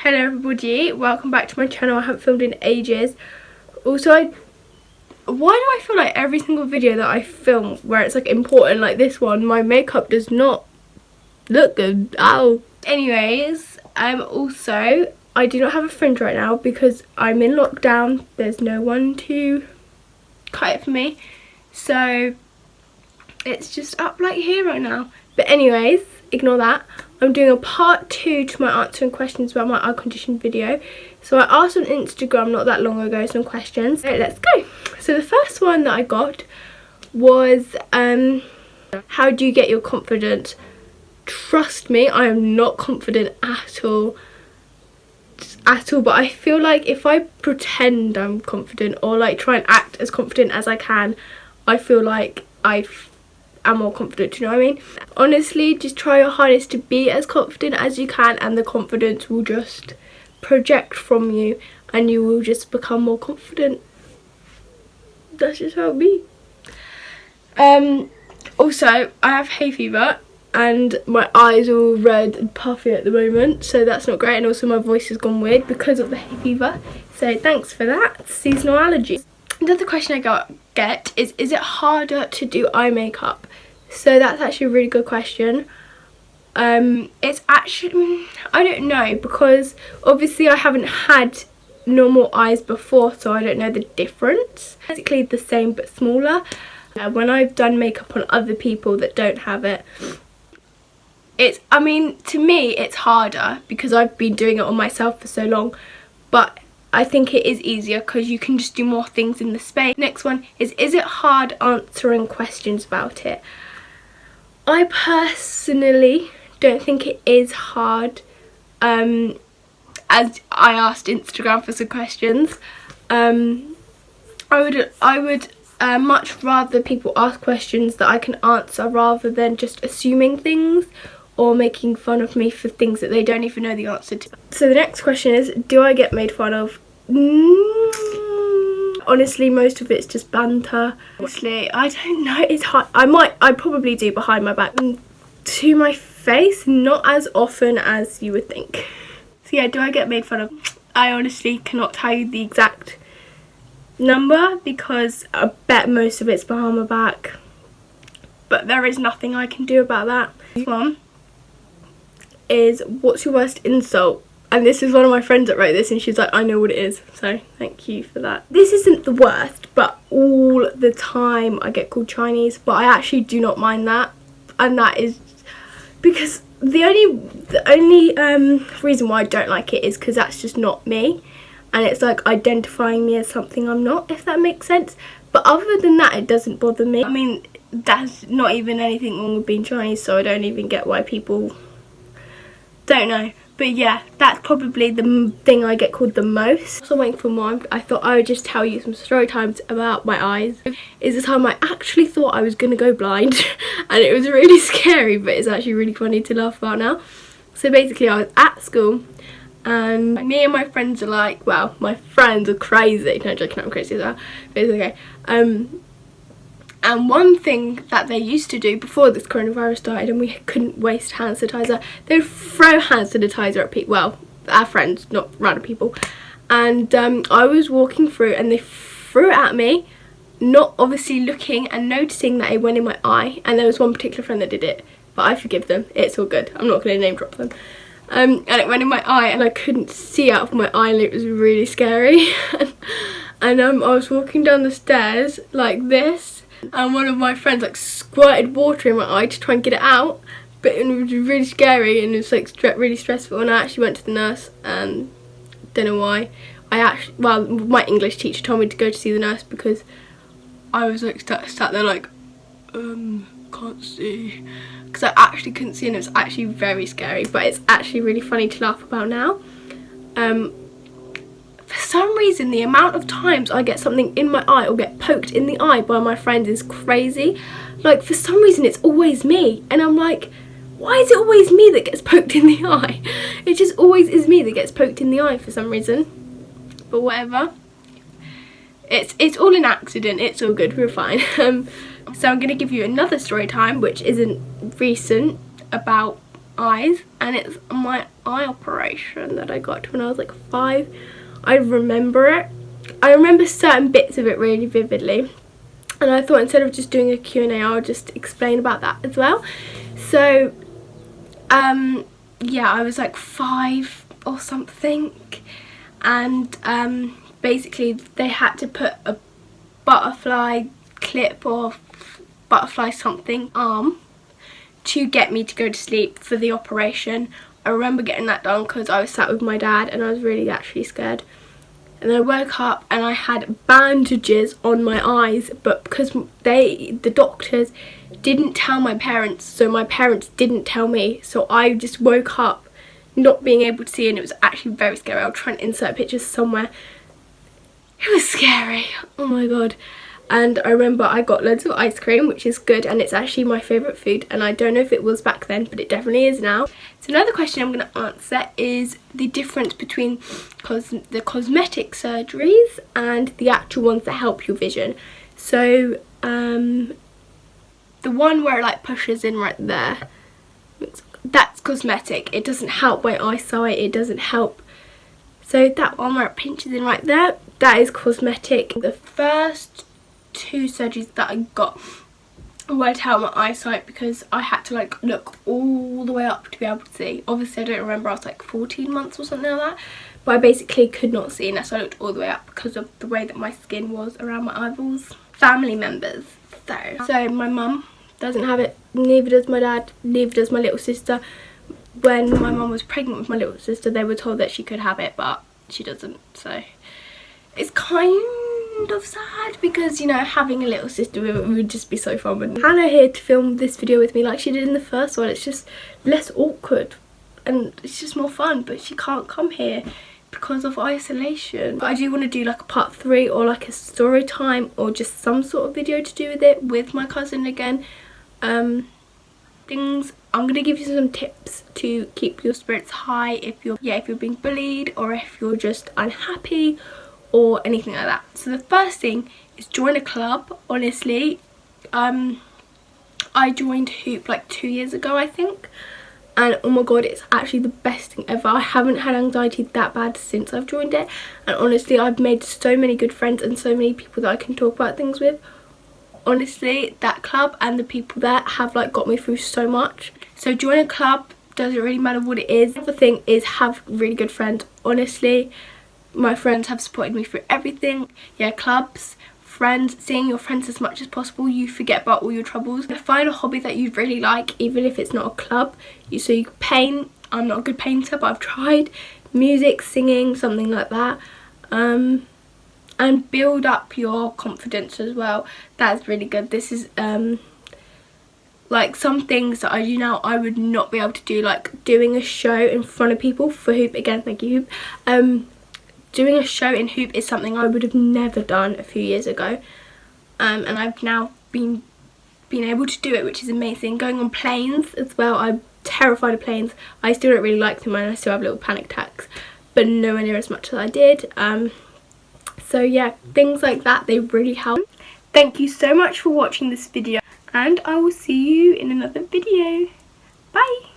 Hello everybody, welcome back to my channel. I haven't filmed in ages. Also, why do I feel like every single video that I film where it's like important like this one, my makeup does not look good? Ow. Anyways, also I do not have a fringe right now because I'm in lockdown. There's no one to cut it for me, so it's just up like here right now. But anyways, ignore that. I'm doing a part 2 to my answering questions about my eye condition video. So I asked on Instagram not that long ago some questions. So let's go. So the first one that I got was, how do you get your confidence? Trust me, I am not confident at all. But I feel like if I pretend I'm confident or like try and act as confident as I can, I feel like I'm more confident, do you know what I mean? Honestly, just try your hardest to be as confident as you can and the confidence will just project from you and you will just become more confident. That's just how it be. Also, I have hay fever and my eyes are all red and puffy at the moment, so that's not great, and also my voice has gone weird because of the hay fever, so thanks for that. Seasonal allergies. Another question I get is it harder to do eye makeup? So that's actually a really good question. It's actually, I don't know, because obviously I haven't had normal eyes before, so I don't know the difference. Basically the same but smaller. When I've done makeup on other people that don't have it, I mean, to me it's harder because I've been doing it on myself for so long, but I think it is easier because you can just do more things in the space. Next one is it hard answering questions about it? I personally don't think it is hard. As I asked Instagram for some questions, I would much rather people ask questions that I can answer rather than just assuming things or making fun of me for things that they don't even know the answer to. So the next question is, do I get made fun of? Honestly, most of it's just banter. Honestly, I don't know, it's hard. I probably do behind my back. To my face, not as often as you would think. So yeah, do I get made fun of? I honestly cannot tell you the exact number because I bet most of it's behind my back. But there is nothing I can do about that. This one is, what's your worst insult? And this is one of my friends that wrote this and she's like, I know what it is, so thank you for that. This isn't the worst, but all the time I get called Chinese, but I actually do not mind that. And that is because the only reason why I don't like it is because that's just not me. And it's like identifying me as something I'm not, if that makes sense. But other than that, it doesn't bother me. I mean, that's not even anything wrong with being Chinese, so I don't even get why people don't know. But yeah, that's probably the thing I get called the most. Also waiting for more. I thought I would just tell you some story times about my eyes. Is the time I actually thought I was going to go blind and it was really scary, but it's actually really funny to laugh about now. So basically I was at school and me and my friends are like, well, my friends are crazy. No, joking, I'm crazy as well, but it's okay. And one thing that they used to do before this coronavirus started and we couldn't waste hand sanitizer, they would throw hand sanitizer at people, well, our friends, not random people. And I was walking through and they threw it at me, not obviously looking and noticing that it went in my eye. And there was one particular friend that did it, but I forgive them, it's all good, I'm not going to name drop them. And it went in my eye and I couldn't see out of my eye and it was really scary. And I was walking down the stairs like this, and one of my friends like squirted water in my eye to try and get it out, but it was really scary and it was like really stressful. And I actually went to the nurse and don't know why. Well, my English teacher told me to go to see the nurse because I was like sat there like can't see, because I actually couldn't see and it was actually very scary, but it's actually really funny to laugh about now. For some reason, the amount of times I get something in my eye or get poked in the eye by my friends is crazy. Like, for some reason, it's always me. And I'm like, why is it always me that gets poked in the eye? It just always is me that gets poked in the eye for some reason. But whatever. It's all an accident. It's all good. We're fine. So I'm going to give you another story time, which isn't recent, about eyes, and it's my eye operation that I got when I was like 5. I remember it. I remember certain bits of it really vividly, and I thought instead of just doing a Q&A, I'll just explain about that as well. So yeah, I was like 5 or something, and basically they had to put a butterfly clip or butterfly something arm to get me to go to sleep for the operation. I remember getting that done because I was sat with my dad and I was really actually scared. And then I woke up and I had bandages on my eyes, but because the doctors didn't tell my parents, so my parents didn't tell me, so I just woke up not being able to see, and it was actually very scary. I'll try and insert pictures somewhere. It was scary, oh my god. And I remember I got loads of ice cream, which is good, and it's actually my favourite food, and I don't know if it was back then, but it definitely is now. So another question I'm going to answer is the difference between the cosmetic surgeries and the actual ones that help your vision. So the one where it like pushes in right there, that's cosmetic. It doesn't help my eyesight, it doesn't help. So that one where it pinches in right there, that is cosmetic. The first 2 surgeries that I got were to help my eyesight because I had to like look all the way up to be able to see. Obviously I don't remember, I was like 14 months or something like that, but I basically could not see unless I looked all the way up because of the way that my skin was around my eyeballs. Family members, so my mum doesn't have it, neither does my dad, neither does my little sister. When my mum was pregnant with my little sister, they were told that she could have it, but she doesn't, so it's kind of sad because, you know, having a little sister would just be so fun. But Hannah here to film this video with me like she did in the first one. It's just less awkward and it's just more fun, but she can't come here because of isolation. But I do want to do like a part 3 or like a story time or just some sort of video to do with it with my cousin again. I'm gonna give you some tips to keep your spirits high if you're being bullied or if you're just unhappy or anything like that. So the first thing is join a club. Honestly, I joined Hoop like 2 years ago, I think, and oh my god, it's actually the best thing ever. I haven't had anxiety that bad since I've joined it, and honestly I've made so many good friends and so many people that I can talk about things with. Honestly, that club and the people there have like got me through so much. So join a club, doesn't really matter what it is. Another thing is have really good friends. Honestly, my friends have supported me through everything. Yeah, clubs, friends, seeing your friends as much as possible. You forget about all your troubles. Find a hobby that you really like, even if it's not a club. So you can paint. I'm not a good painter, but I've tried. Music, singing, something like that. And build up your confidence as well. That's really good. This is like some things that I do now I would not be able to do, like doing a show in front of people for Hoop. Again, thank you, Hoop. Doing a show in Hoop is something I would have never done a few years ago, and I've now been able to do it, which is amazing. Going on planes as well. I'm terrified of planes. I still don't really like them and I still have little panic attacks, but nowhere near as much as I did. So yeah, things like that, they really help. Thank you so much for watching this video, and I will see you in another video. Bye!